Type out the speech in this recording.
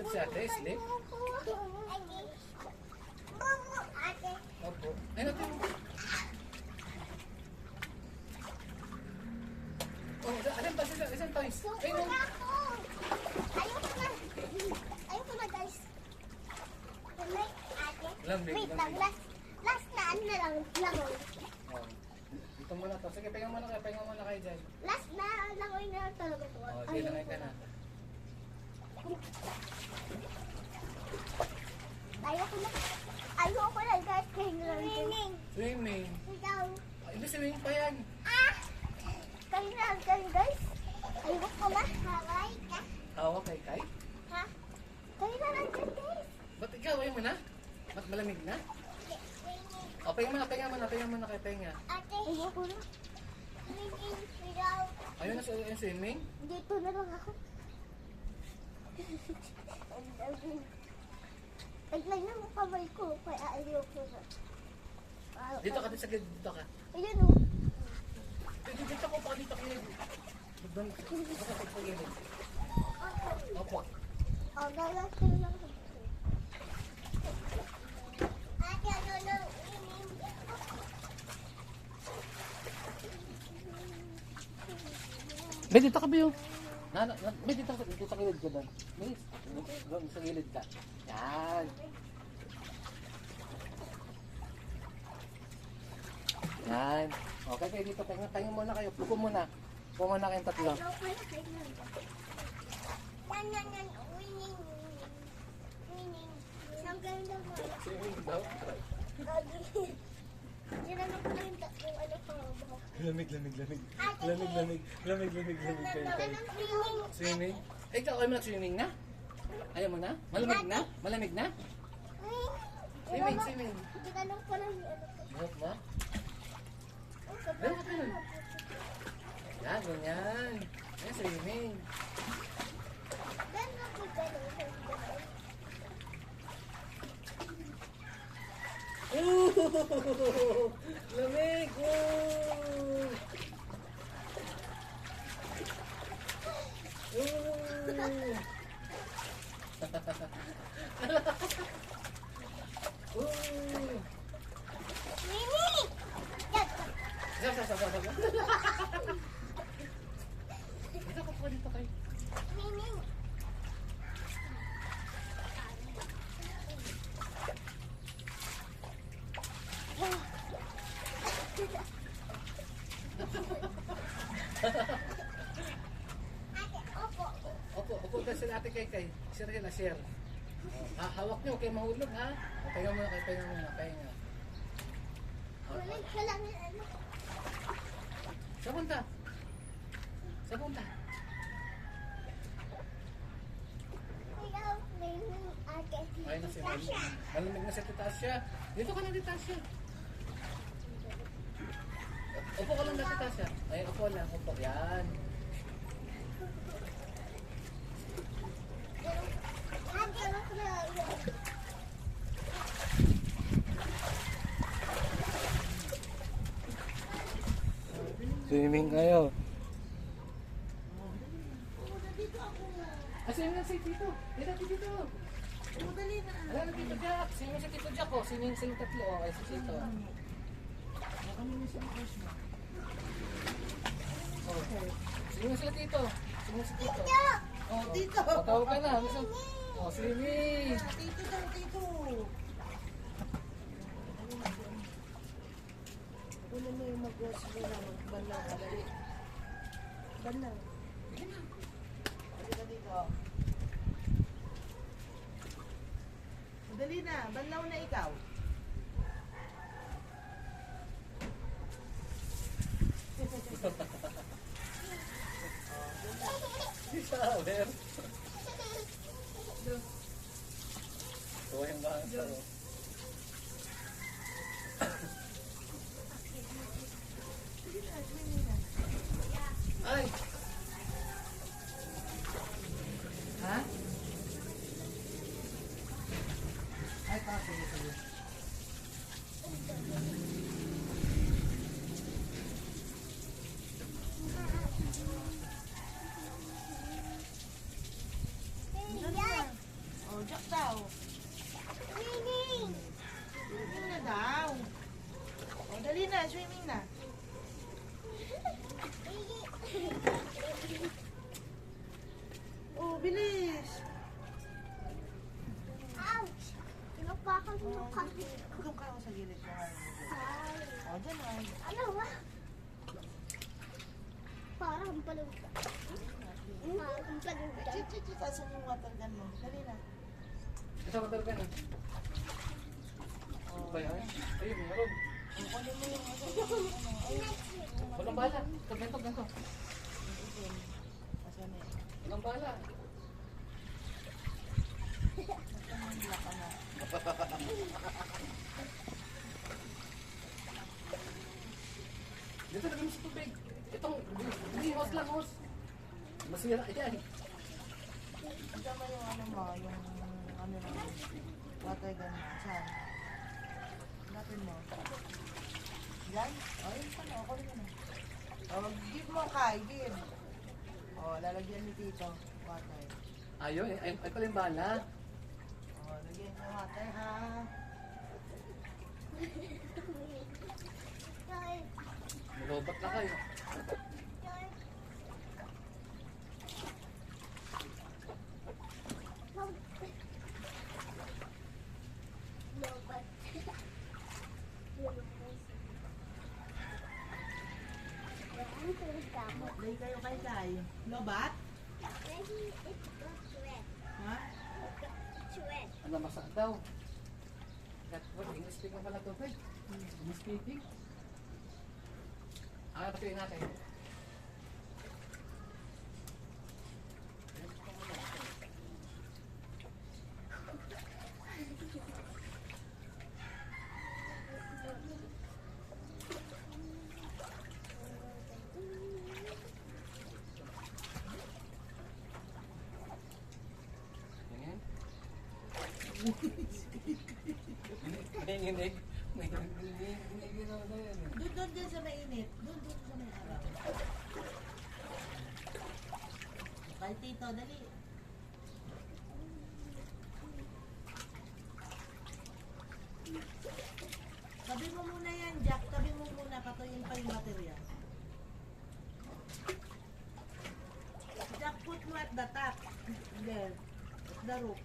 Si ate, sleep? Opo. Ay, natin. Oh, alin ba sila? Isang toys. Ay, no. Ayoko na guys. Lamig, Wait lang, lamig. last na ano na lang, langoy. Oh. Dito muna to. Sige, pahinga muna kayo dyan. Last na langoy na lang talaga to. Oh, sige, langay ka na. Ayoko na guys, swimming. Swimming. Ikaw. Ah, hindi swimming pa yan. Kayo na lang kayo guys. Ayoko na. Haway ka. Hawak kay Kai. Ha? Kayo na lang kayo guys. Ba't ikaw, ayaw mo na? Ba't malamig na? O, pahinga muna kay pahinga. Ate. Ayoko na. Swimming. Ikaw. Ayaw na yung swimming? Dito na lang ako. Taglay na mo kamay ko. Kaya ayoko na. Dito ka, dito ka. Ayan o. Dito ko pa, dito ka. Doon ka sa gilid. Opo. Galas ko na lang. Ate, ano lang. Be, dito ka, Biyo. Be, dito sa gilid ko doon. Be, doon sa gilid ka. Yan. Yan. Okay, kayo dito. Pahinga muna kayo. Puko muna. Puko muna kayong tatlo. Yan. Winning. Isang ganda mo. Swimming daw. Ginanong ko na yung tatlong ano pa. Lamig kayo. Swimming? Eh, ikaw ay mag-swimming na? Ayaw mo na? Malamig na? Swimming. Ginanong ko na yung ano pa. Buhok mo? Dala ka nun. Yan, ganyan. Yan, swimming. Gano'n ko gano'n. Ooh! Lamig! Ooh! Ooh! Ooh! Mimi! Yan. Sa. Dito ka po, dito kayo. Mimi. Ate, opo. Opo ka sila ate kay. Share. Hawak nyo, kayo mahulog ha. Pahinga muna. Ulit ka lang yung ano. Sa punta. Ikaw, Mimi, ate. Ayun na si Tasha. Malamig na si Tasha. Dito ka na di Tasha. Upo ka lang na si Tasha. Ay, upo. Yan. Ate, ano ko na yun? Swimming kayo. Swimming na si Tito. Dito. Dali na. Alam na Tito Jack. Swimming si Tito Jack. Swimming sa tatlo. Okay, si Tito. Swimming sila Tito. Swimming si Tito. Tito. Tawag ka na. Swimming. Tito. Ano mo yung mag-wash mo na magbanlaw ka dali. Banlaw. Dali na dito. Dali na, banlaw na ikaw. Shower. Ito yung bangsa. Ay! Doon ka ako sa gilid ko. O, dyan ay. Ano ba? Parang palugka. Parang palugka. Tasan yung water gun mo. Dali na. Isa water gun ah. Ano ba yan? Ayun, meron. Ang kunin mo yung Walang bala. Ito, ganito, ganito. Asan na yun? Walang bala. Wala ka na. Dito lagyan mo sa tubig. Itong, hindi, hose lang, hose. Masira, yan. Kasama yung ano mo, yung ano lang, water gun mo. Saan? Hanapin mo. Yan? O, yun pa na. Kunin mo na. O, give mo, Kai. Give. O, lalagyan ni Tito. Water. Ayun, ay pala yung bala. O, lagyan niya water, ha? Nilobat na kayo. Lay kayo kay Kai. Lobat? Ha? Ano masa daw? What, English speaking pala to, Fred? English speaking? Patuloy natin. Ganyan. Nanginginig. Nanginginig na yan. Doon din sa mainit. Doon sa may araw. Kay Tito, dali. Tabi mo muna yan, Jack. Tabi mo muna. Patuyin pa yung material. Jack, put mo at the top. There. At the roof.